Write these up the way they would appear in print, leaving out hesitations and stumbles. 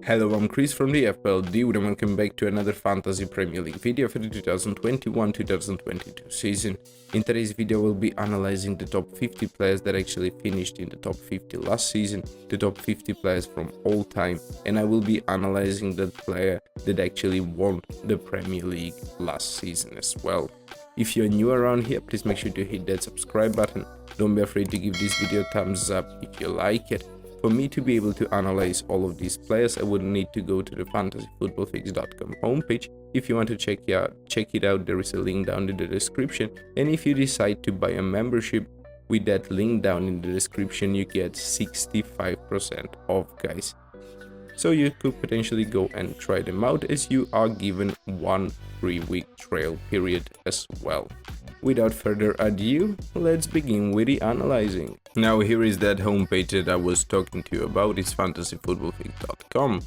Hello, I'm Chris from the FPL Dude and welcome back to another Fantasy Premier League video for the 2021-2022 season. In today's video, we'll be analyzing the top 50 players that actually finished in the top 50 last season, the top 50 players from all time, and I will be analyzing the player that actually won the Premier League last season as well. If you're new around here, please make sure to hit that subscribe button. Don't be afraid to give this video a thumbs up if you like it. For me to be able to analyze all of these players, I would need to go to the fantasyfootballfix.com homepage. If you want to check it out, there is a link down in the description. And if you decide to buy a membership, with that link down in the description, you get 65% off, guys. So you could potentially go and try them out, as you are given 1 3-week trial period as well. Without further ado, let's begin with the analyzing. Now here is that homepage that I was talking to you about, it's fantasyfootballfix.com.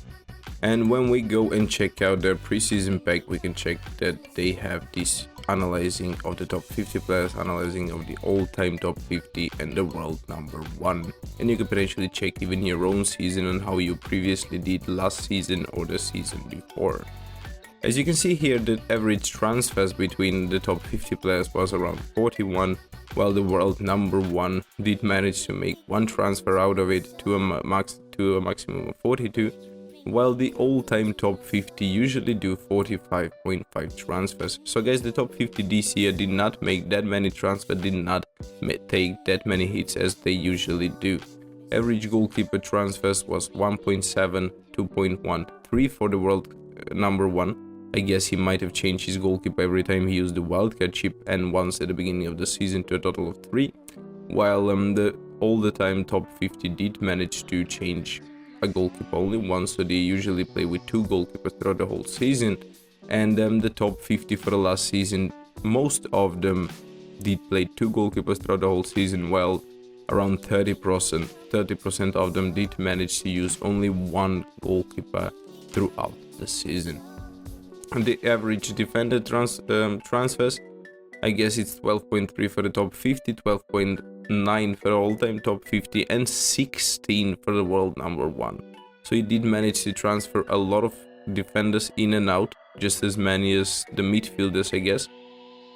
And when we go and check out their preseason pack, we can check that they have this analyzing of the top 50 players, analyzing of the all-time top 50 and the world number 1. And you can potentially check even your own season on how you previously did last season or the season before. As you can see here, the average transfers between the top 50 players was around 41, while the world number 1 did manage to make 1 transfer out of it to a maximum of 42, while the all-time top 50 usually do 45.5 transfers. So guys, the top 50 this year did not make that many transfers, did not take that many hits as they usually do. Average goalkeeper transfers was 1.7, 2.13 for the world number 1. I guess he might have changed his goalkeeper every time he used the wildcard chip, and once at the beginning of the season to a total of 3, while all the time top 50 did manage to change a goalkeeper only once, so they usually play with 2 goalkeepers throughout the whole season. And the top 50 for the last season, most of them did play 2 goalkeepers throughout the whole season, while around 30% of them did manage to use only 1 goalkeeper throughout the season. The average defender transfers, I guess it's 12.3 for the top 50, 12.9 for the all-time top 50, and 16 for the world number 1. So he did manage to transfer a lot of defenders in and out, just as many as the midfielders, I guess.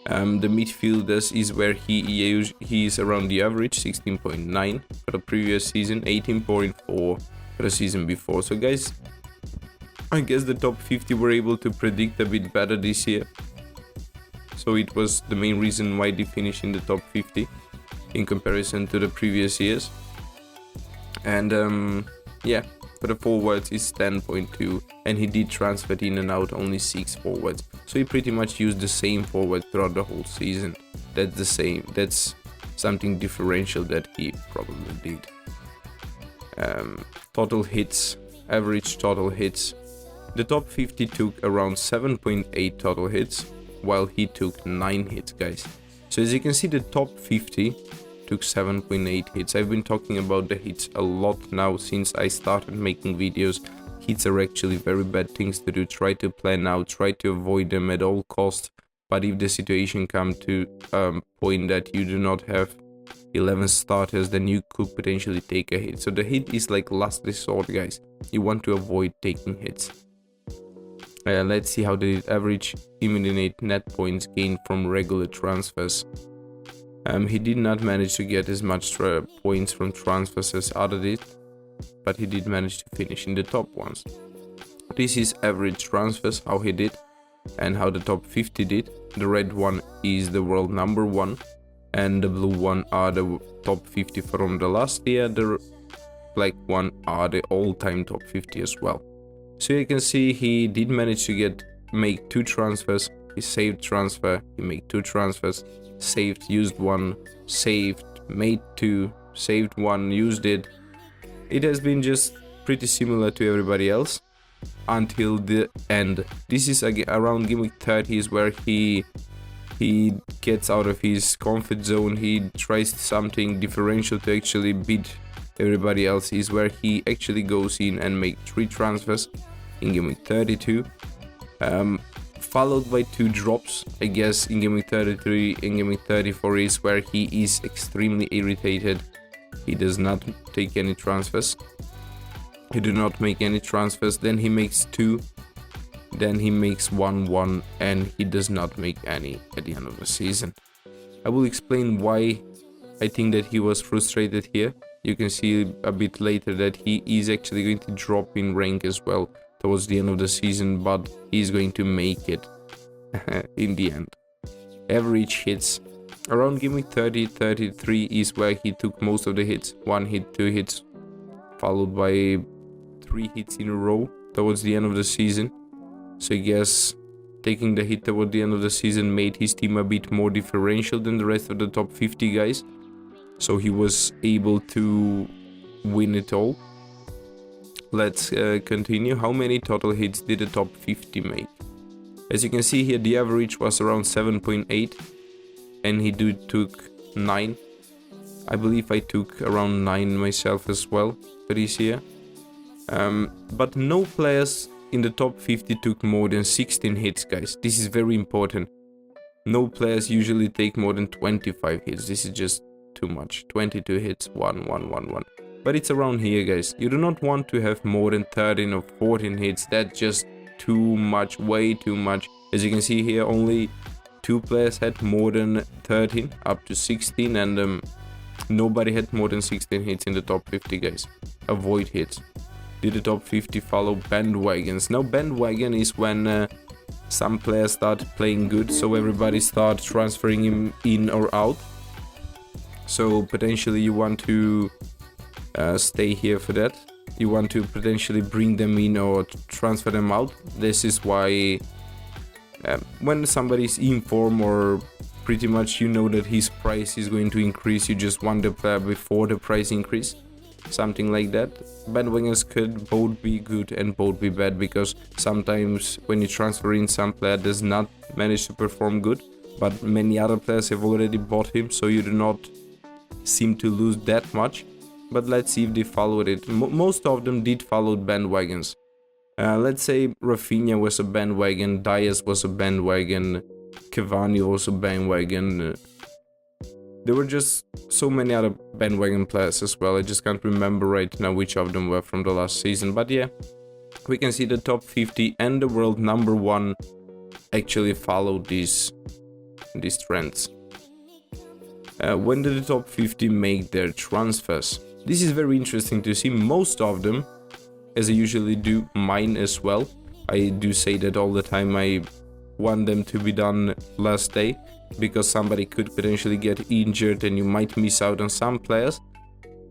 The midfielders is where he is around the average, 16.9 for the previous season, 18.4 for the season before. So guys, I guess the top 50 were able to predict a bit better this year. So it was the main reason why they finished in the top 50 in comparison to the previous years. And yeah, for the forwards it's 10.2, and he did transfer in and out only 6 forwards. So he pretty much used the same forward throughout the whole season. That's something differential that he probably did. Total hits, average total hits. The top 50 took around 7.8 total hits, while he took 9 hits, guys. So as you can see, the top 50 took 7.8 hits. I've been talking about the hits a lot now since I started making videos. Hits are actually very bad things to do. Try to plan out, try to avoid them at all costs. But if the situation comes to a point that you do not have 11 starters, then you could potentially take a hit. So the hit is like last resort, guys. You want to avoid taking hits. Let's see how the average immediate net points gained from regular transfers. He did not manage to get as much points from transfers as others did, but he did manage to finish in the top ones. This is average transfers, how he did, and how the top 50 did. The red one is the world number 1, and the blue one are the top 50 from the last year. The black one are the all-time top 50 as well. So you can see he did manage to make 2 transfers. He saved transfer, he made 2 transfers, saved, used 1, saved, made 2, saved 1, used it. It has been just pretty similar to everybody else until the end. This is around game week 30 is where he gets out of his comfort zone. He tries something differential to actually beat everybody else, is where he actually goes in and make 3 transfers in game week 32, followed by 2 drops, I guess, in game week 33. In game week 34 is where he is extremely irritated. He does not take any transfers. He did not make any transfers. Then he makes 2. Then he makes 1-1, and he does not make any at the end of the season. I will explain why I think that he was frustrated here. You can see a bit later that he is actually going to drop in rank as well towards the end of the season, but he's going to make it in the end. Average hits. Around game week 30, 33 is where he took most of the hits. 1 hit, 2 hits, followed by 3 hits in a row towards the end of the season. So I guess taking the hit toward the end of the season made his team a bit more differential than the rest of the top 50 guys. So he was able to win it all. Let's continue. How many total hits did the top 50 make? As you can see here, the average was around 7.8, and he took 9. I believe I took around 9 myself as well for this year. But no players in the top 50 took more than 16 hits, guys. This is very important. No players usually take more than 25 hits. This is just too much. 22 hits, 1, 1, 1, 1. But it's around here, guys. You do not want to have more than 13 or 14 hits. That's just too much, way too much. As you can see here, only 2 players had more than 13, up to 16, and nobody had more than 16 hits in the top 50, guys. Avoid hits. Did the top 50 follow bandwagons? Now, bandwagon is when some players start playing good, so everybody starts transferring him in or out. So potentially you want to stay here for that. You want to potentially bring them in or transfer them out. This is why when somebody's in form, or pretty much you know that his price is going to increase, you just want the player before the price increase. Something like that. Bandwagons could both be good and both be bad, because sometimes when you transfer in, some player does not manage to perform good, but many other players have already bought him, so you do not seem to lose that much. But let's see if they followed it. Most of them did follow bandwagons. Let's say Rafinha was a bandwagon, Diaz was a bandwagon, Cavani was a bandwagon. There were just so many other bandwagon players as well. I just can't remember right now which of them were from the last season. But yeah, we can see the top 50 and the world number 1 actually followed these trends. When did the top 50 make their transfers? This is very interesting to see. Most of them, as I usually do mine as well, I do say that all the time. I want them to be done last day, because somebody could potentially get injured and you might miss out on some players.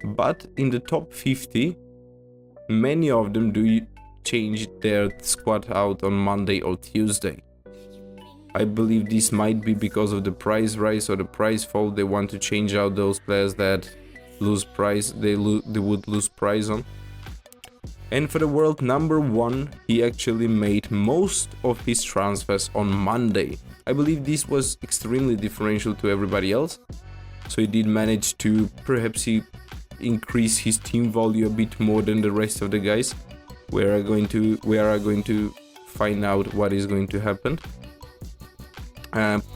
But in the top 50, many of them do change their squad out on Monday or Tuesday. I believe this might be because of the price rise or the price fall. They want to change out those players that lose price, they would lose price on. And for the world number 1, he actually made most of his transfers on Monday. I believe this was extremely differential to everybody else. So he did manage to perhaps increase his team value a bit more than the rest of the guys. We are going to find out what is going to happen.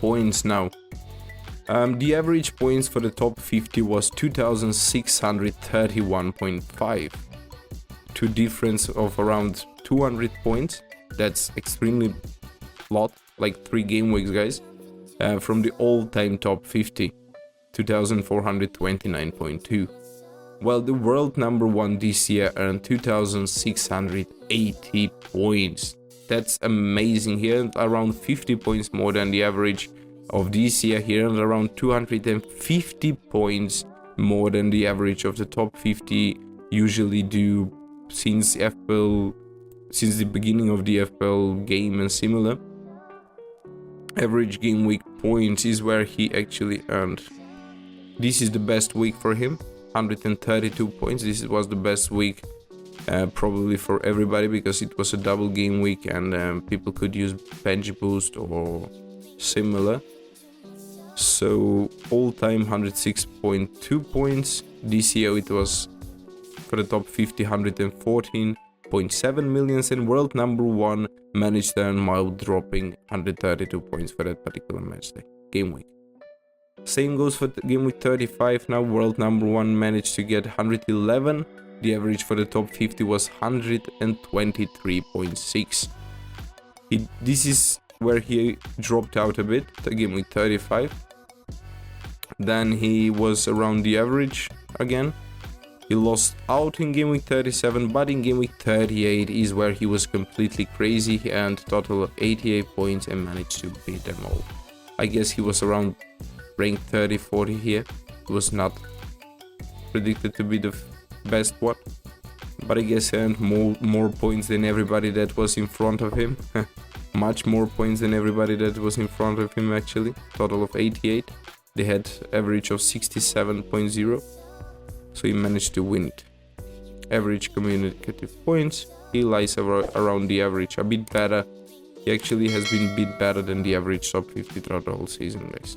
Points now. The average points for the top 50 was 2,631.5. To difference of around 200 points. That's extremely lot, like 3 game weeks, guys. From the all-time top 50, 2,429.2. Well, the world number 1 this year earned 2,680 points. That's amazing. Here, around 50 points more than the average of this year. Here, and around 250 points more than the average of the top 50 usually do since the beginning of the FPL game and similar. Average game week points is where he actually earned. This is the best week for him, 132 points. This was the best week probably for everybody, because it was a double game week and people could use bench boost or similar. So all-time 106.2 points. This year it was, for the top 50, 114.7 million, and world number 1 managed to earn while dropping 132 points for that particular match day, game week. Same goes for game week 35. Now world number 1 managed to get 111, The average for the top 50 was 123.6. This is where he dropped out a bit, the game week 35. Then he was around the average again. He lost out in game week 37, but in game week 38 is where he was completely crazy. He earned a total of 88 points and managed to beat them all. I guess he was around rank 30-40 here. He was not predicted to be the best one, but I guess he earned more points than everybody that was in front of him. Much more points than everybody that was in front of him actually. Total of 88. They had average of 67.0. So he managed to win it. Average communicative points, he lies around the average, a bit better. He actually has been a bit better than the average top 50 throughout the whole season, guys.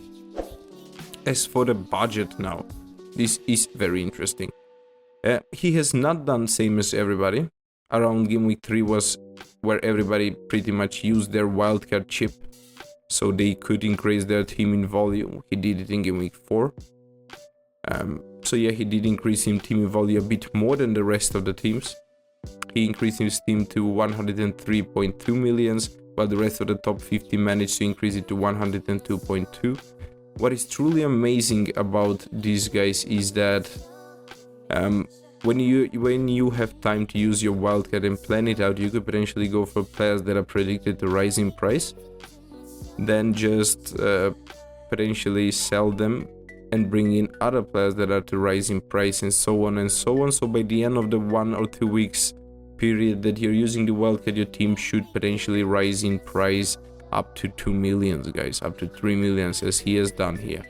As for the budget now, this is very interesting. He has not done same as everybody. Around game week 3 was where everybody pretty much used their wildcard chip, so they could increase their team in volume. He did it in game week 4. So yeah, he did increase his team in value a bit more than the rest of the teams. He increased his team to 103.2 millions, while the rest of the top 50 managed to increase it to 102.2. What is truly amazing about these guys is that when you have time to use your wildcard and plan it out, you could potentially go for players that are predicted to rise in price, then just potentially sell them and bring in other players that are to rise in price, and so on and so on. So by the end of the 1 or 2 weeks period that you're using the wildcard, your team should potentially rise in price up to 2 millions, guys, up to 3 millions, as he has done here.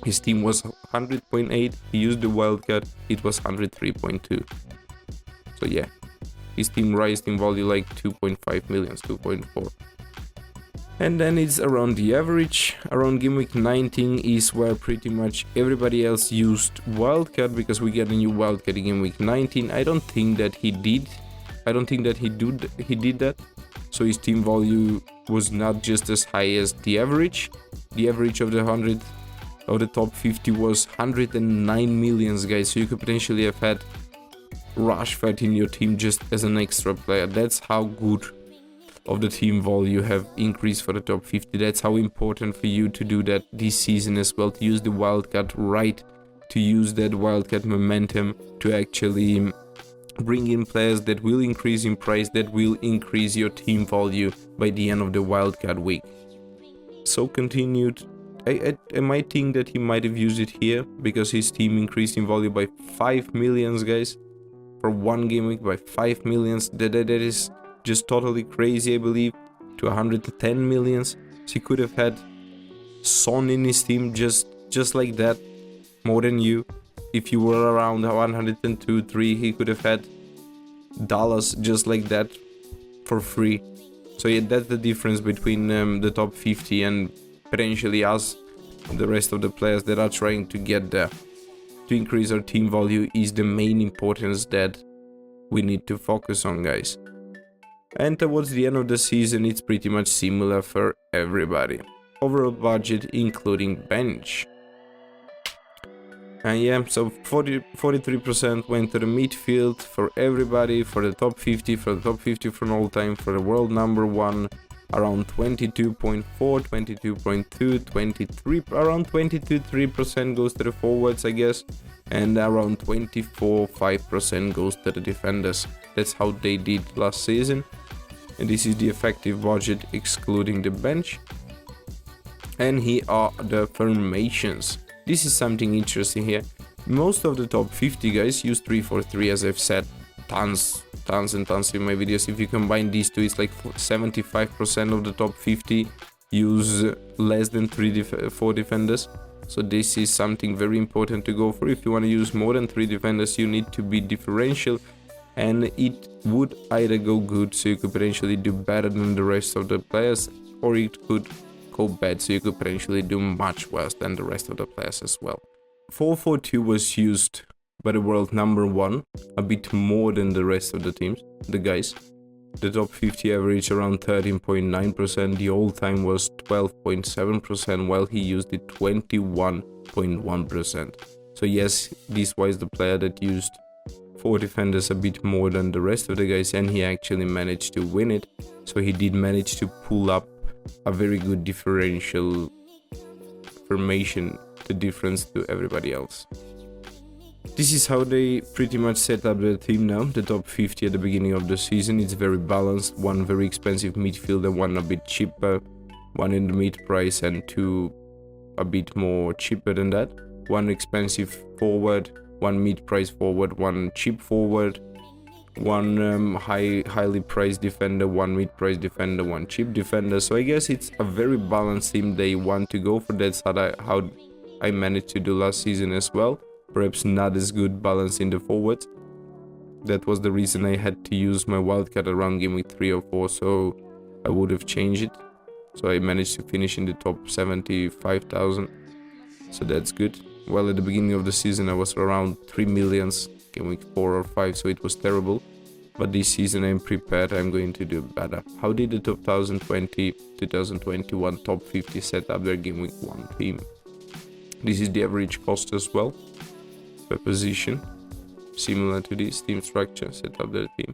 His team was 100.8, he used the wildcard, it was 103.2. So yeah, his team rised in value like 2.5 millions, 2.4. And then it's around the average. Around game week 19 is where pretty much everybody else used wildcard, because we get a new wildcard in game week 19. I don't think that he did. I don't think that he did that. So his team value was not just as high as the average. The average of the top 50 was 109 millions, guys. So you could potentially have had Rashford in your team just as an extra player. That's how good of the team value have increased for the top 50. That's how important for you to do that this season as well, to use the wildcard right, to use that wildcard momentum to actually bring in players that will increase in price, that will increase your team value by the end of the wildcard week. So continued. I might think that he might have used it here because his team increased in value by 5 millions, guys, for one game week, by 5 millions. That is just totally crazy, I believe, to 110 millions. So he could have had Son in his team just like that, more than you. If you were around 102-3, he could have had Dallas just like that for free. So yeah, that's the difference between the top 50 and potentially us, the rest of the players that are trying to get there. To increase our team value is the main importance that we need to focus on, guys. And towards the end of the season, it's pretty much similar for everybody. Overall budget, including bench. And yeah, so 43% went to the midfield for everybody, for the top 50, from all time, for the world number 1, around 22.4, 22.2, 23, around 22-3% goes to the forwards, I guess, and around 24.5% goes to the defenders. That's how they did last season. And this is the effective budget excluding the bench. And here are the formations. This is something interesting here. Most of the top 50 guys use 3-4-3, as I've said tons and tons in my videos. If you combine these two, it's like 75% of the top 50 use less than 4 defenders. So this is something very important to go for. If you want to use more than 3 defenders, you need to be differential, and it would either go good, so you could potentially do better than the rest of the players, or it could go bad, so you could potentially do much worse than the rest of the players as well. 4-4-2 was used by the world number 1, a bit more than the rest of the teams, the guys. The top 50 average around 13.9%, the all-time was 12.7%, while he used it 21.1%. So yes, this was the player that used 4 defenders a bit more than the rest of the guys, and he actually managed to win it. So he did manage to pull up a very good differential formation, the difference to everybody else. This is how they pretty much set up their team now, the top 50 at the beginning of the season. It's very balanced, one very expensive midfielder, one a bit cheaper, one in the mid price, and 2 a bit more cheaper than that. One expensive forward, one mid price forward, one cheap forward, one highly priced defender, one mid price defender, one cheap defender. So I guess it's a very balanced team they want to go for. That's how I managed to do last season as well. Perhaps not as good balance in the forwards. That was the reason I had to use my wildcard around game week 3 or 4, so I would have changed it. So I managed to finish in the top 75,000, so that's good. Well, at the beginning of the season I was around 3 millions, game week 4 or 5, so it was terrible. But this season I'm prepared, I'm going to do better. How did the 2020-2021 top 50 set up their game week 1 team? This is the average cost as well, per position. Similar to this team structure, set up their team.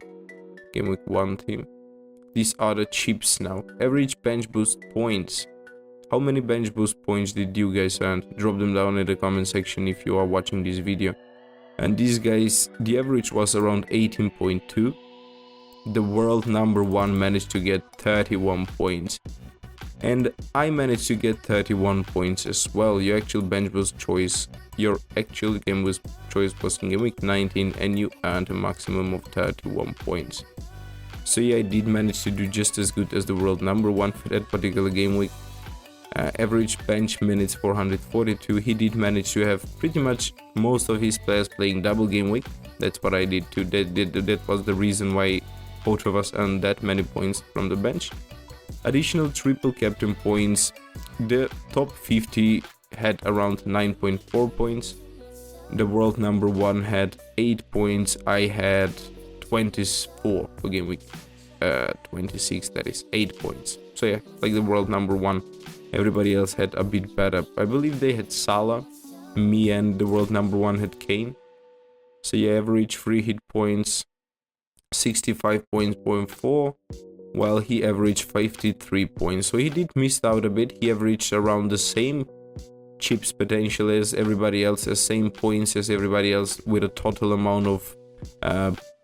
Game week 1 team. These are the chips now. Average bench boost points. How many bench boost points did you guys earn? Drop them down in the comment section if you are watching this video. And these guys, the average was around 18.2. The world number 1 managed to get 31 points. And I managed to get 31 points as well. Your actual bench boost choice, your actual game boost choice was in game week 19, and you earned a maximum of 31 points. So yeah, I did manage to do just as good as the world number 1 for that particular game week. Average bench minutes 442. He did manage to have pretty much most of his players playing double game week. That's what I did too. That was the reason why both of us earned that many points from the bench. Additional triple captain points. The top 50 had around 9.4 points. The world number 1 had 8 points. I had 24 for game week 26, that is 8 points. So yeah, like the world number 1, everybody else had a bit better. I believe they had Salah, me and the world number 1 had Kane. So yeah, average free hit points 65.4, while he averaged 53 points. So he did miss out a bit. He averaged around the same chips potential as everybody else, the same points as everybody else, with a total amount of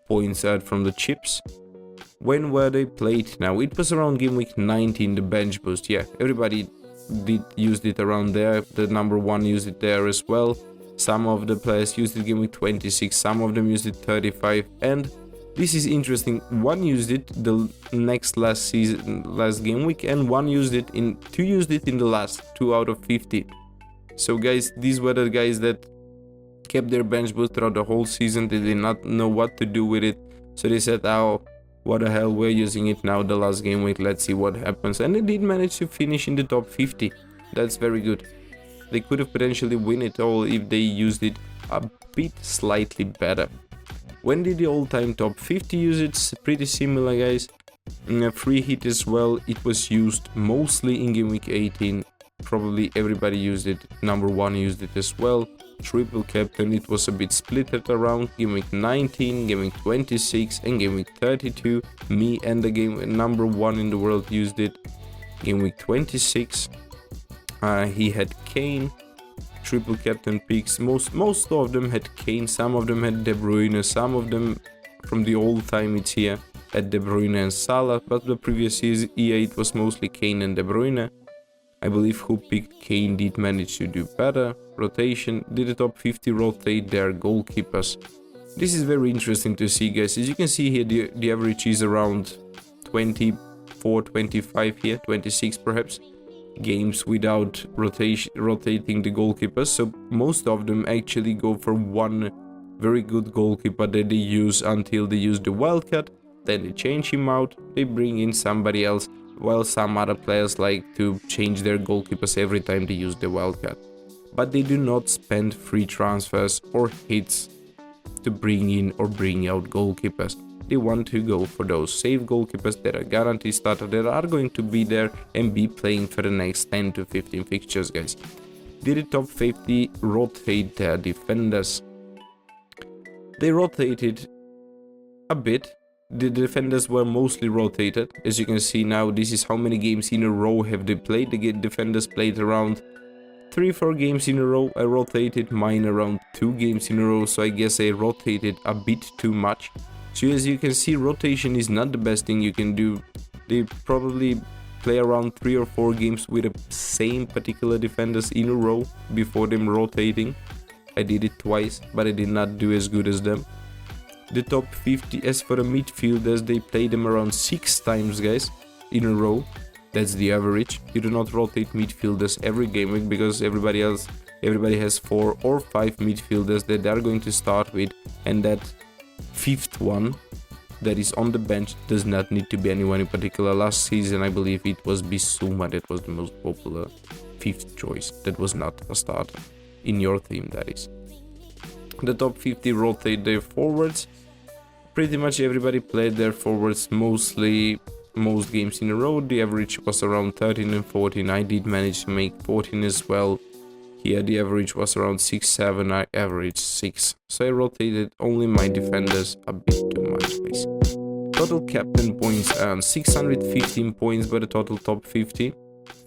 points out from the chips. When were they played now? It was around game week 19, the bench boost. Yeah, everybody did used it around there. The number 1 used it there as well. Some of the players used it game week 26, some of them used it 35, and this is interesting. One used it the last game week, and two used it in the last 2 out of 50. So guys, these were the guys that kept their bench boost throughout the whole season. They did not know what to do with it, so they said, oh, what the hell, we're using it now the last game week, let's see what happens. And they did manage to finish in the top 50. That's very good. They could have potentially win it all if they used it a bit slightly better. When did the all-time top 50 use it? It's pretty similar, guys. Free hit as well, it was used mostly in game week 18. Probably everybody used it. Number 1 used it as well. Triple captain, it was a bit splitted around game week 19, game week 26, and game week 32. Me and the number 1 in the world used it. Game week 26, he had Kane. Triple captain picks. Most of them had Kane, some of them had De Bruyne, some of them from the old time it's here had De Bruyne and Salah, but the previous year it was mostly Kane and De Bruyne. I believe who picked Kane did manage to do better. Rotation, did the top 50 rotate their goalkeepers? This is very interesting to see, guys. As you can see here, the average is around 24, 25 here, 26 perhaps, games without rotating the goalkeepers. So most of them actually go for one very good goalkeeper that they use until they use the wildcard. Then they change him out, they bring in somebody else, while some other players like to change their goalkeepers every time they use the wildcard. But they do not spend free transfers or hits to bring in or bring out goalkeepers. They want to go for those safe goalkeepers that are guaranteed starter, that are going to be there and be playing for the next 10 to 15 fixtures, guys. Did the top 50 rotate their defenders? They rotated a bit. The defenders were mostly rotated. As you can see now, this is how many games in a row have they played. The defenders played around 3-4 games in a row. I rotated mine around 2 games in a row, so I guess I rotated a bit too much. So as you can see, rotation is not the best thing you can do. They probably play around 3 or 4 games with the same particular defenders in a row before them rotating. I did it twice, but I did not do as good as them. The top 50, as for the midfielders, they play them around 6 times, guys, in a row. That's the average. You do not rotate midfielders every game week because everybody has 4 or 5 midfielders that they are going to start with, and that 5th one that is on the bench does not need to be anyone in particular. Last season, I believe it was Bissouma that was the most popular 5th choice. That was not a starter in your team, that is. The top 50 rotate their forwards. Pretty much everybody played their forwards most games in a row. The average was around 13 and 14. I did manage to make 14 as well. Here the average was around 6-7. I averaged 6. So I rotated only my defenders a bit too much, basically. Total captain points earned 615 points by the total top 50.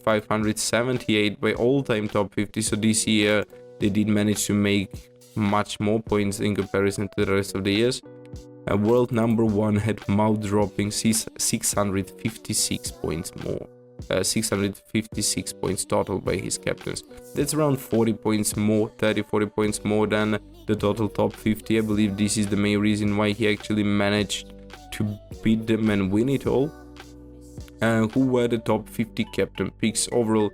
578 by all-time top 50. So this year they did manage to make much more points in comparison to the rest of the years. World number 1 had mouth-dropping 656 points more. 656 points total by his captains. That's around 40 points more, 30-40 points more than the total top 50. I believe this is the main reason why he actually managed to beat them and win it all. Who were the top 50 captain picks overall?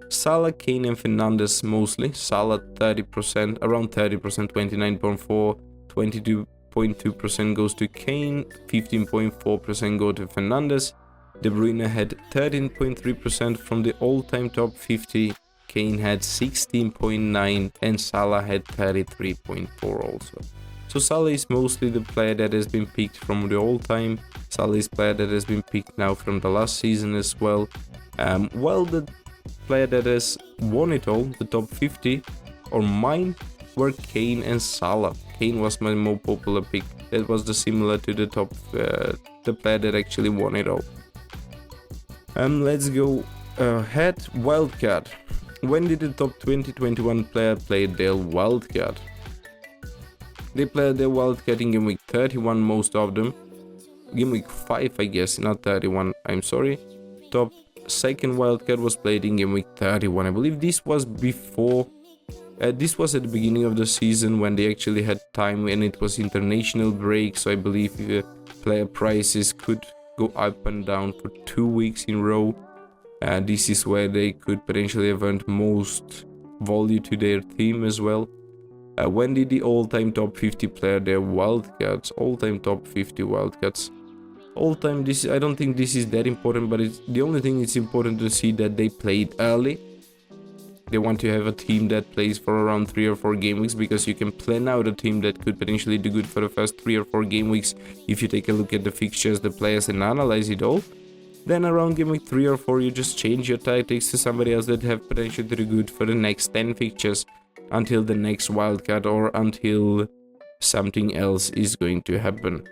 Salah, Kane and Fernandes mostly. Salah 30%, around 30%, 29.4, 22.2% goes to Kane, 15.4% go to Fernandes. De Bruyne had 13.3% from the all-time top 50. Kane had 16.9 and Salah had 33.4 also. So Salah is mostly the player that has been picked from the all-time. Salah is player that has been picked now from the last season as well. While the player that has won it all, the top 50 or mine, were Kane and Salah. Kane was my more popular pick. That was the similar to the top, the player that actually won it all. Let's go ahead. Wildcard. When did the top 2021 player play their wildcard? They played their wildcard in game week 31, most of them. Game week 5, I guess, not 31, I'm sorry. Top second wildcard was played in game week 31. I believe this was before. This was at the beginning of the season when they actually had time and it was international break. So I believe player prices could go up and down for 2 weeks in a row. This is where they could potentially have earned most value to their team as well. When did the all-time top 50 player their wildcards? All-time top 50 wildcards. All-time, I don't think this is that important, but the only thing it's important to see that they played early. They want to have a team that plays for around 3 or 4 game weeks, because you can plan out a team that could potentially do good for the first 3 or 4 game weeks if you take a look at the fixtures, the players, and analyze it all. Then around game week 3 or 4 you just change your tactics to somebody else that have potential to do good for the next 10 fixtures until the next wildcard or until something else is going to happen.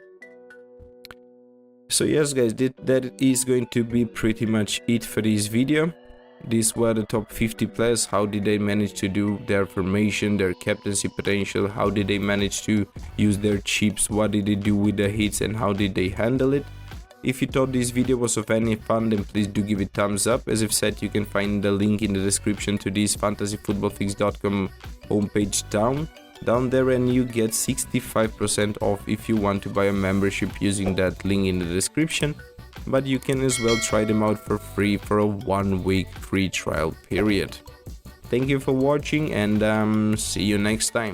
So yes guys, that is going to be pretty much it for this video. These were the top 50 players. How did they manage to do their formation, their captaincy potential? How did they manage to use their chips? What did they do with the hits and how did they handle it? If you thought this video was of any fun, then please do give it thumbs up. As I've said, you can find the link in the description to this fantasyfootballfix.com homepage down there, and you get 65% off if you want to buy a membership using that link in the description. But you can as well try them out for free for a 1-week free trial period. Thank you for watching and see you next time.